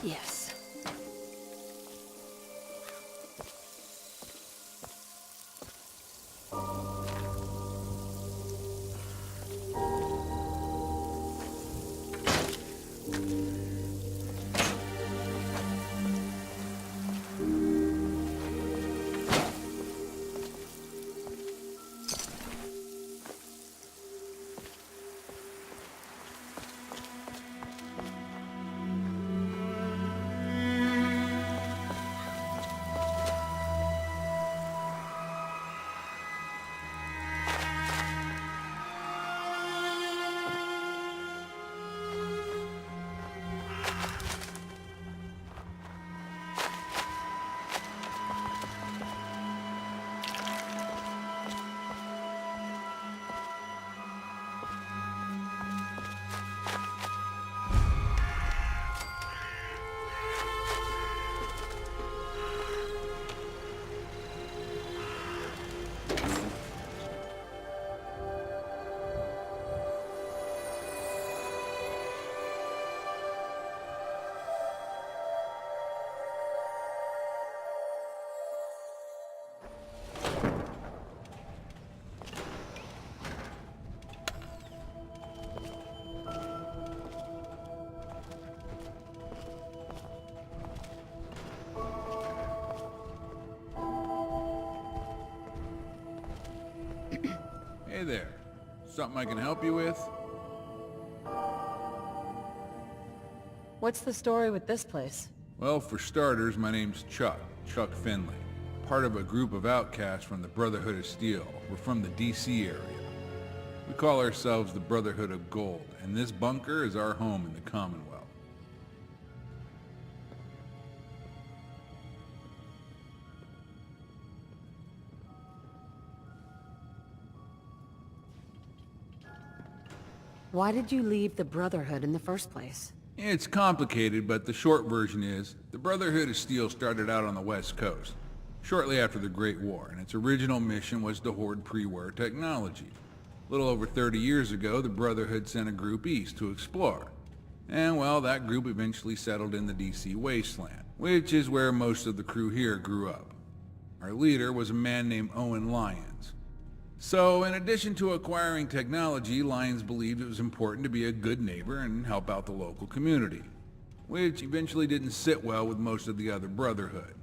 Yes. Hey there. Something I can help you with? What's the story with this place? Well, for starters, my name's Chuck Finley. Part of a group of outcasts from the Brotherhood of Steel. We're from the DC area. We call ourselves the Brotherhood of Gold, and this bunker is our home in the Commonwealth. Why did you leave the Brotherhood in the first place? It's complicated, but the short version is, the Brotherhood of Steel started out on the West Coast, shortly after the Great War, and its original mission was to hoard pre-war technology. A little over 30 years ago, the Brotherhood sent a group east to explore. And well, that group eventually settled in the DC wasteland, which is where most of the crew here grew up. Our leader was a man named Owen Lyons. So, in addition to acquiring technology, Lyons believed it was important to be a good neighbor and help out the local community, which eventually didn't sit well with most of the other Brotherhood.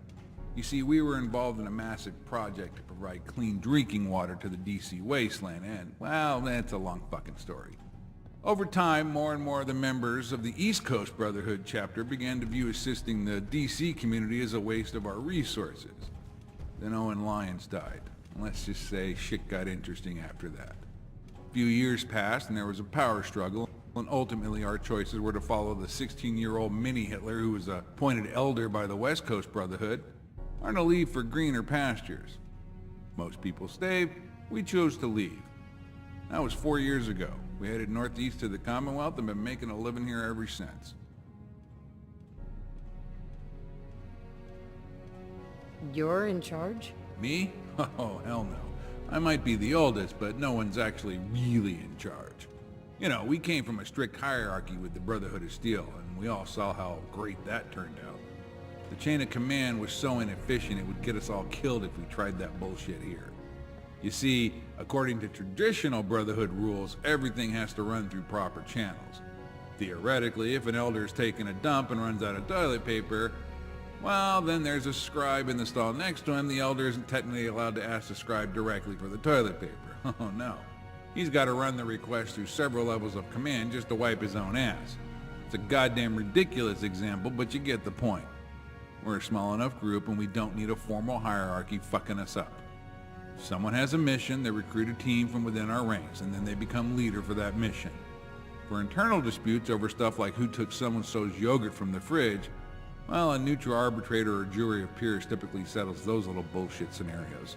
You see, we were involved in a massive project to provide clean drinking water to the DC wasteland, and, well, that's a long fucking story. Over time, more and more of the members of the East Coast Brotherhood chapter began to view assisting the DC community as a waste of our resources. Then Owen Lyons died. Let's just say shit got interesting after that. A few years passed and there was a power struggle, and ultimately our choices were to follow the 16-year-old mini-Hitler who was appointed elder by the West Coast Brotherhood, or to leave for greener pastures. Most people stayed, we chose to leave. That was 4 years ago. We headed northeast to the Commonwealth and been making a living here ever since. You're in charge? Me? Oh, hell no. I might be the oldest, but no one's actually really in charge. You know, we came from a strict hierarchy with the Brotherhood of Steel, and we all saw how great that turned out. The chain of command was so inefficient it would get us all killed if we tried that bullshit here. You see, according to traditional Brotherhood rules, everything has to run through proper channels. Theoretically, if an elder's taking a dump and runs out of toilet paper, well, then there's a scribe in the stall next to him. The elder isn't technically allowed to ask the scribe directly for the toilet paper. Oh no. He's got to run the request through several levels of command just to wipe his own ass. It's a goddamn ridiculous example, but you get the point. We're a small enough group and we don't need a formal hierarchy fucking us up. If someone has a mission, they recruit a team from within our ranks, and then they become leader for that mission. For internal disputes over stuff like who took so-and-so's yogurt from the fridge, well, a neutral arbitrator or jury of peers typically settles those little bullshit scenarios.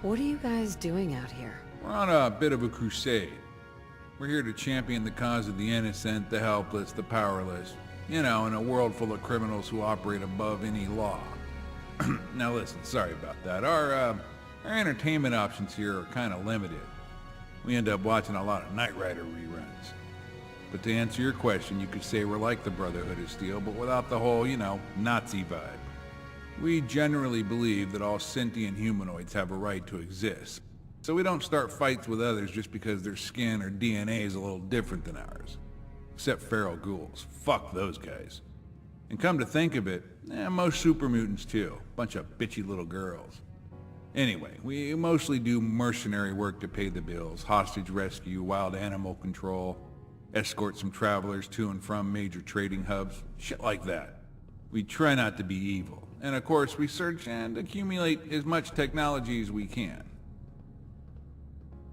What are you guys doing out here? We're on a bit of a crusade. We're here to champion the cause of the innocent, the helpless, the powerless. You know, in a world full of criminals who operate above any law. Now listen, sorry about that. Our entertainment options here are kind of limited. We end up watching a lot of Knight Rider reruns. But to answer your question, you could say we're like the Brotherhood of Steel, but without the whole, Nazi vibe. We generally believe that all sentient humanoids have a right to exist. So we don't start fights with others just because their skin or DNA is a little different than ours. Except feral ghouls. Fuck those guys. And come to think of it, most super mutants too. Bunch of bitchy little girls. Anyway, we mostly do mercenary work to pay the bills, hostage rescue, wild animal control, escort some travelers to and from major trading hubs, shit like that. We try not to be evil. And of course, we search and accumulate as much technology as we can.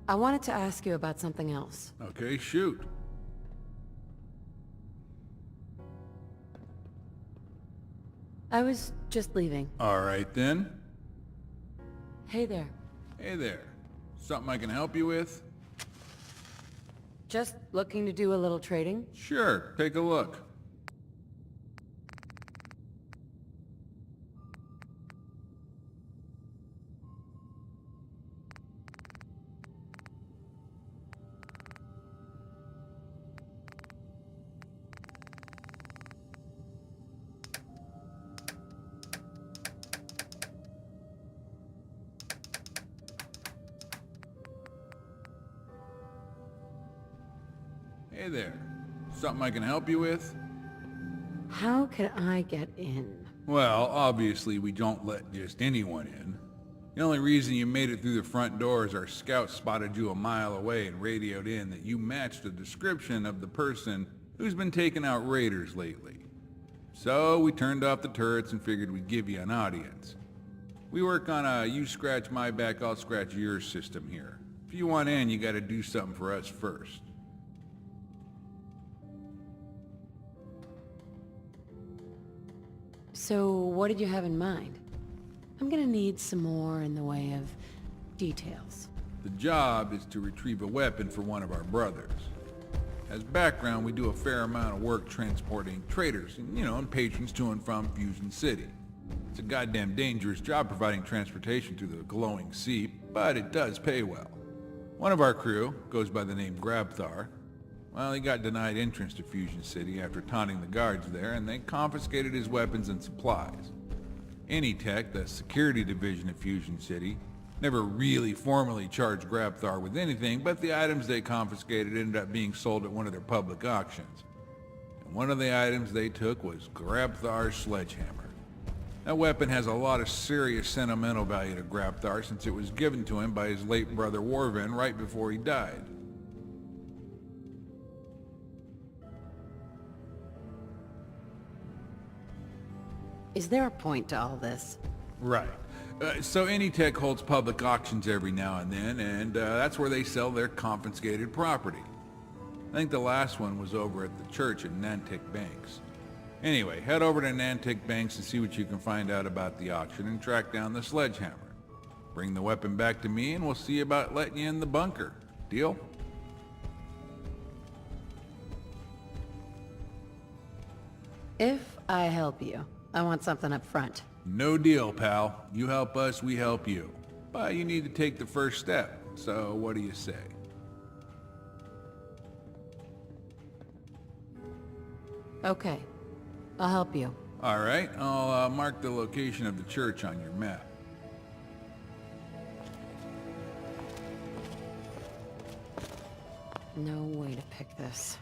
I wanted to ask you about something else. Okay, shoot. I was just leaving. All right then. Hey there. Hey there. Something I can help you with? Just looking to do a little trading? Sure, take a look. Hey there. Something I can help you with? How can I get in? Well, obviously we don't let just anyone in. The only reason you made it through the front door is our scouts spotted you a mile away and radioed in that you matched the description of the person who's been taking out raiders lately. So we turned off the turrets and figured we'd give you an audience. We work on a you scratch my back, I'll scratch yours system here. If you want in, you gotta do something for us first. So, what did you have in mind? I'm gonna need some more in the way of details. The job is to retrieve a weapon for one of our brothers. As background, we do a fair amount of work transporting traders and patrons to and from Fusion City. It's a goddamn dangerous job providing transportation through the glowing sea, but it does pay well. One of our crew goes by the name Grabthar. Well, he got denied entrance to Fusion City after taunting the guards there, and they confiscated his weapons and supplies. Anytech, the security division of Fusion City, never really formally charged Grabthar with anything, but the items they confiscated ended up being sold at one of their public auctions. And one of the items they took was Grabthar's sledgehammer. That weapon has a lot of serious sentimental value to Grabthar since it was given to him by his late brother Warven right before he died. Is there a point to all this? Right. So Anytech holds public auctions every now and then, and that's where they sell their confiscated property. I think the last one was over at the church in Nantic Banks. Anyway, head over to Nantic Banks and see what you can find out about the auction and track down the sledgehammer. Bring the weapon back to me and we'll see about letting you in the bunker. Deal? If I help you, I want something up front. No deal, pal. You help us, we help you. But you need to take the first step. So what do you say? Okay, I'll help you. All right, I'll mark the location of the church on your map. No way to pick this.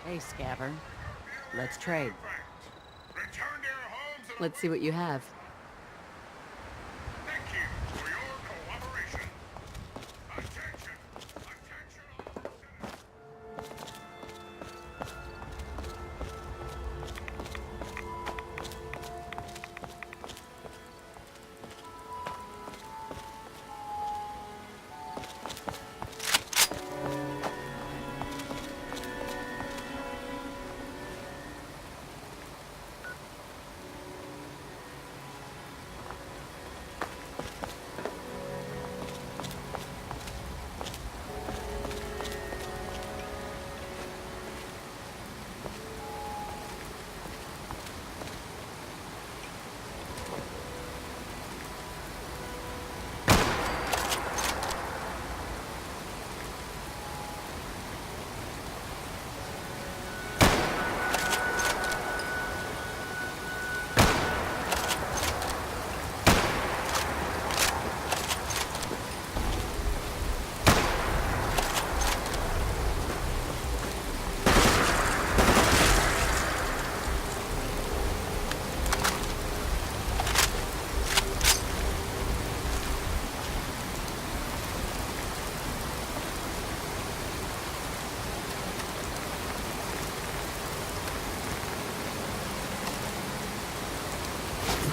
Hey, Scaver. Let's trade. Return to your homes and Let's see what you have. thank you for your cooperation. Attention!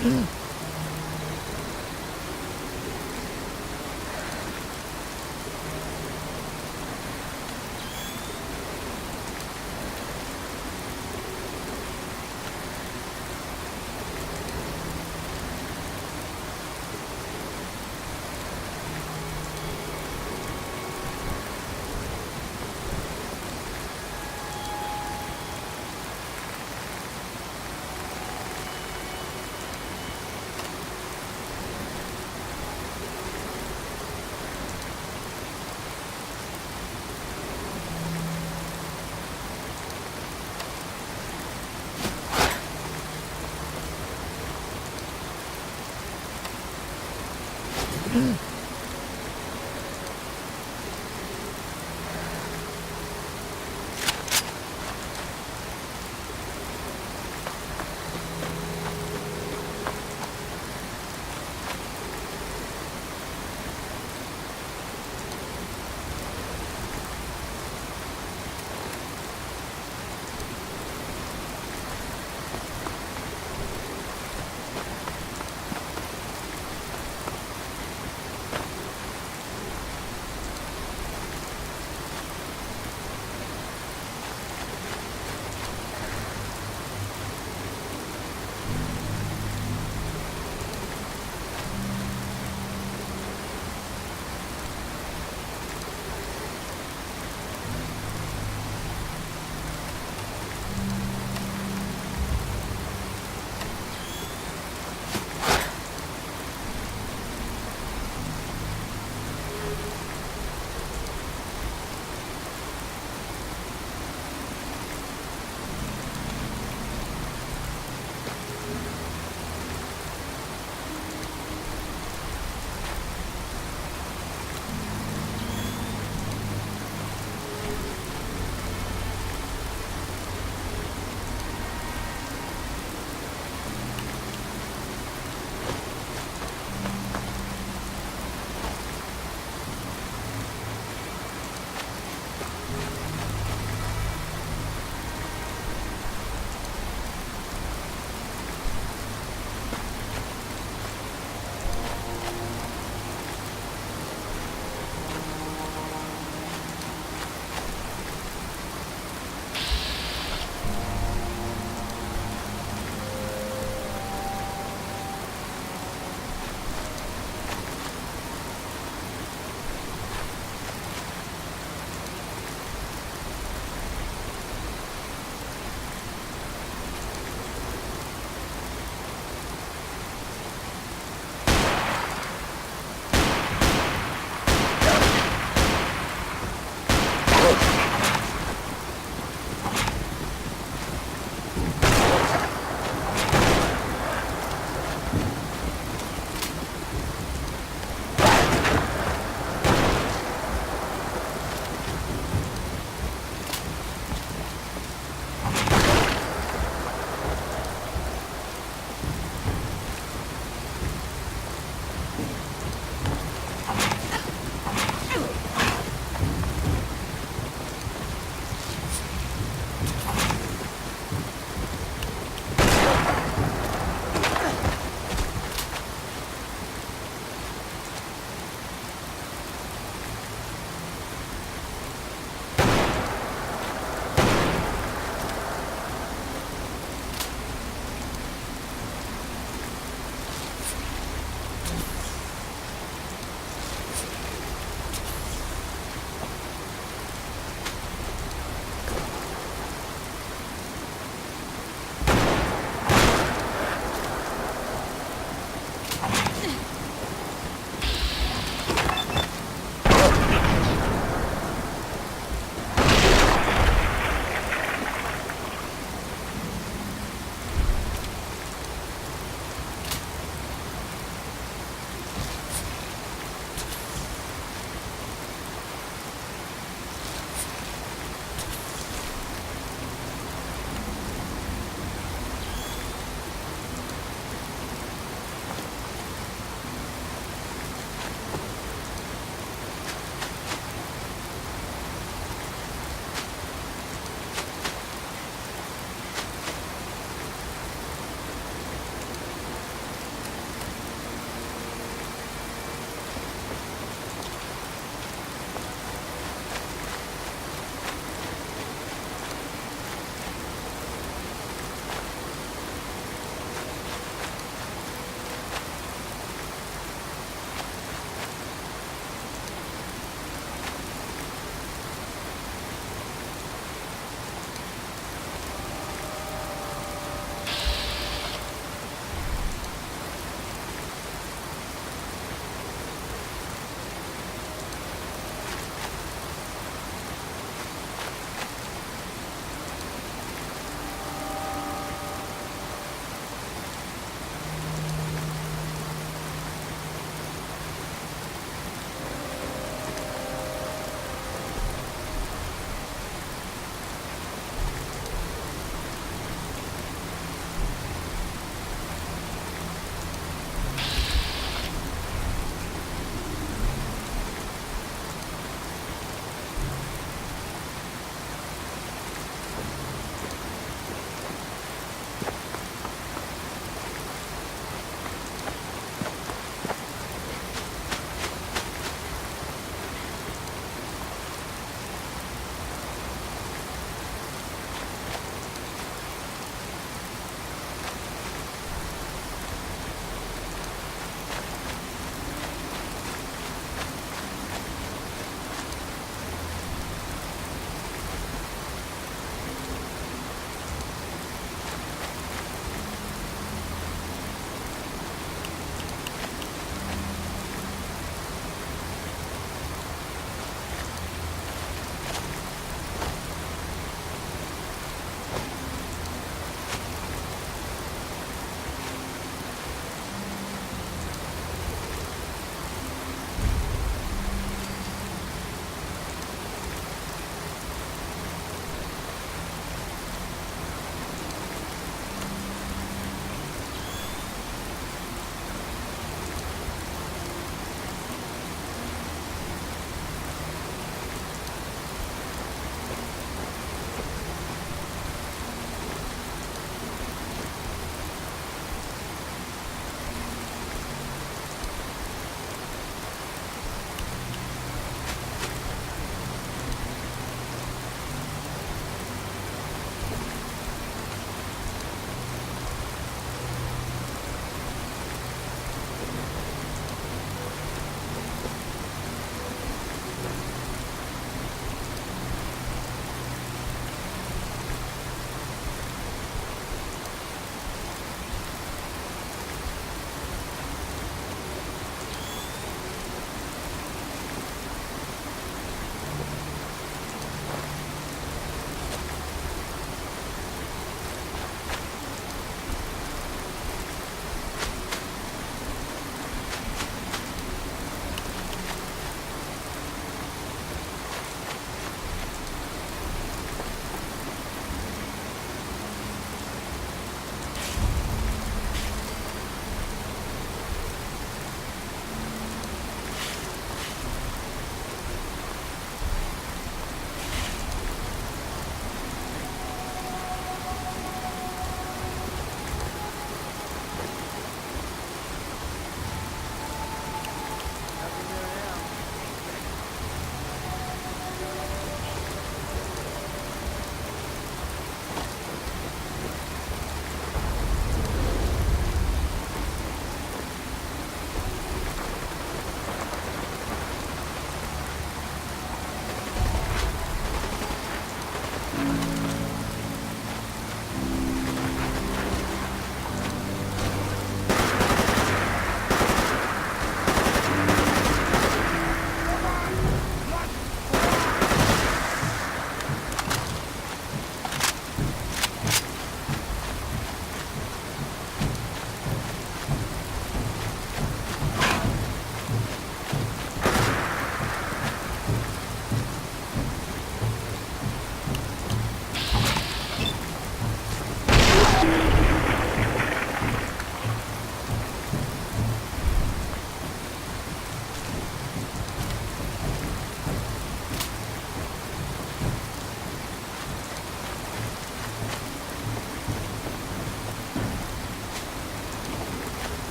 Attention all citizens.